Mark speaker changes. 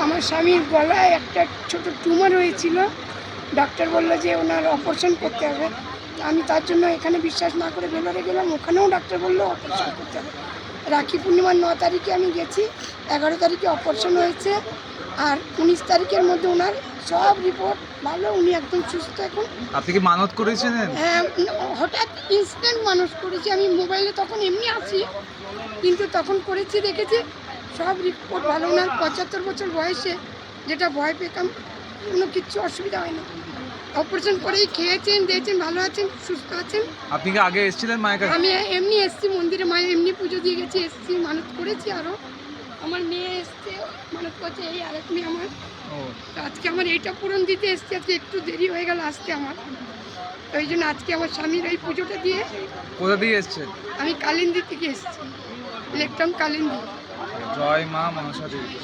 Speaker 1: আমার স্বামীর গলায় একটা ছোট টিউমার হয়েছিল। ডাক্তার বললো যে ওনার অপারেশন করতে হবে। আমি তার জন্য এখানে বিশ্বাস না করে ভেলোরে গেলাম, ওখানেও ডাক্তার বললো অপারেশন করতে হবে। রাখি পূর্ণিমার 9 তারিখে আমি গেছি, 11 তারিখে অপারেশন হয়েছে, আর 19 তারিখের মধ্যে ওনার সব রিপোর্ট ভালো, উনি একদম সুস্থ এখন।
Speaker 2: আপনি কি মানত করেছিলেন?
Speaker 1: হ্যাঁ, হঠাৎ ইনস্ট্যান্ট মানুষ করেছি আমি, মোবাইলে তখন এমনি আসি, কিন্তু তখন করেছি দেখেছি সব রিপোর্ট ভালো। ওনার 75 বছর বয়সে যেটা ভয় পেতাম, কোনো কিচ্ছু অসুবিধা হয়নি। অপারেশন করেই খেয়েছেন, দিয়েছেন, ভালো আছেন, সুস্থ আছেন।
Speaker 2: আপনি কি আগে এসেছিলেন মায়ের কাছে?
Speaker 1: আমি এমনি এসছি মন্দিরে, মায়ের এমনি পুজো দিয়ে গেছি, এসছি, মানত করেছি। আরও আমার মেয়ে এসছে, মানত করছে, এই আরেক মেয়ে আমার।
Speaker 2: ও,
Speaker 1: তো আজকে আমার এইটা পূরণ দিতে এসছি, আজকে একটু দেরি হয়ে গেল আসতে আমার। তো এই জন্য আজকে আমার স্বামীর এই পুজোটা দিয়ে।
Speaker 2: কোথা দিয়ে এসেছেন?
Speaker 1: আমি কালিন্দী থেকে এসেছি, লেকটাম কালিন্দী।
Speaker 2: জয় মা মনসা দেবী।